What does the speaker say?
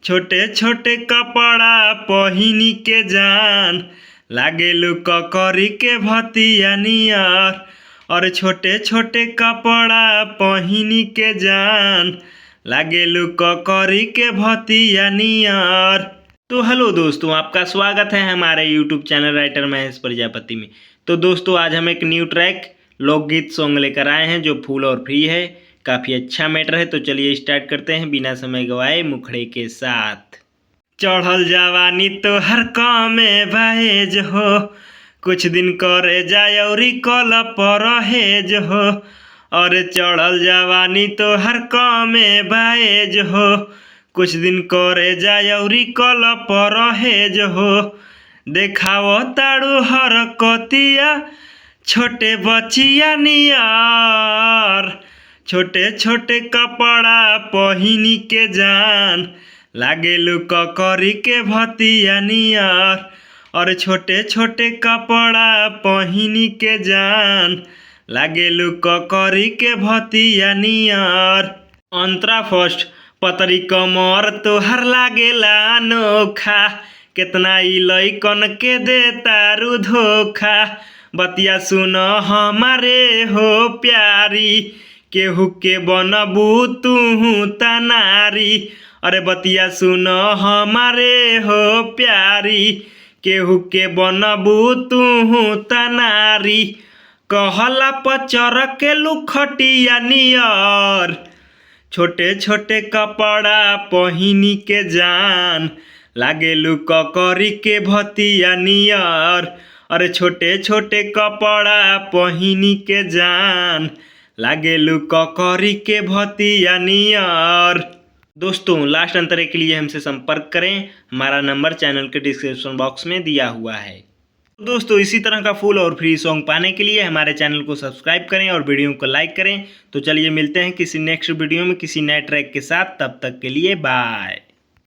छोटे छोटे कपड़ा पहिनी के जान लागेलू ककरी के भतिया नियर। और छोटे छोटे कपड़ा पहिनी के जान लागेलू ककरी के भतिया नियर। तो हेलो दोस्तों, आपका स्वागत है हमारे YouTube channel writer Mahesh Prajapati में। तो दोस्तों, आज हम एक न्यू ट्रैक लोकगीत सॉन्ग लेकर आए हैं जो फुल और फ्री है। काफ़ी अच्छा मैटर है, तो चलिए स्टार्ट करते हैं बिना समय गवाए मुखड़े के साथ। चढ़ल जवानी तो हर कामे बाहेज हो, कुछ दिन करे जाय औरी कल परहेज हो। और चढ़ल जवानी तो हर कामे बाहेज हो, कुछ दिन करे जाय औरी कल परहेज हो। देखाव ताड़ू हरकतिया छोटे बचिया नियर। छोटे छोटे कपड़ा पहिनी के जान लागेलू ककरी के भतिया नियर। और छोटे छोटे कपड़ा पहिनी के जान लागेलू ककरी के भतिया नियर। अंतरा फर्स्ट पतरी कमर तोहर लागेला अनोखा, केतना ई लइकन के दे तारू धोखा। बतिया सुन हमारे हो प्यारी, केहू के बनबू तूहू तनारी। अरे बतिया सुन हमारे हो प्यारी, केहू के बनबू तूहू तनारी। कहला पचर के लुखटिया नियर। छोटे छोटे कपड़ा पहिनी के जान लागेलू ककरी के भतिया नियर। अरे छोटे छोटे कपड़ा पहिनी के जान लागेलू ककरी के भतिया नियर। दोस्तों, लास्ट अंतरे के लिए हमसे संपर्क करें। हमारा नंबर चैनल के डिस्क्रिप्शन बॉक्स में दिया हुआ है। दोस्तों, इसी तरह का फुल और फ्री सॉन्ग पाने के लिए हमारे चैनल को सब्सक्राइब करें और वीडियो को लाइक करें। तो चलिए मिलते हैं किसी नेक्स्ट वीडियो में किसी नए ट्रैक के साथ। तब तक के लिए बाय।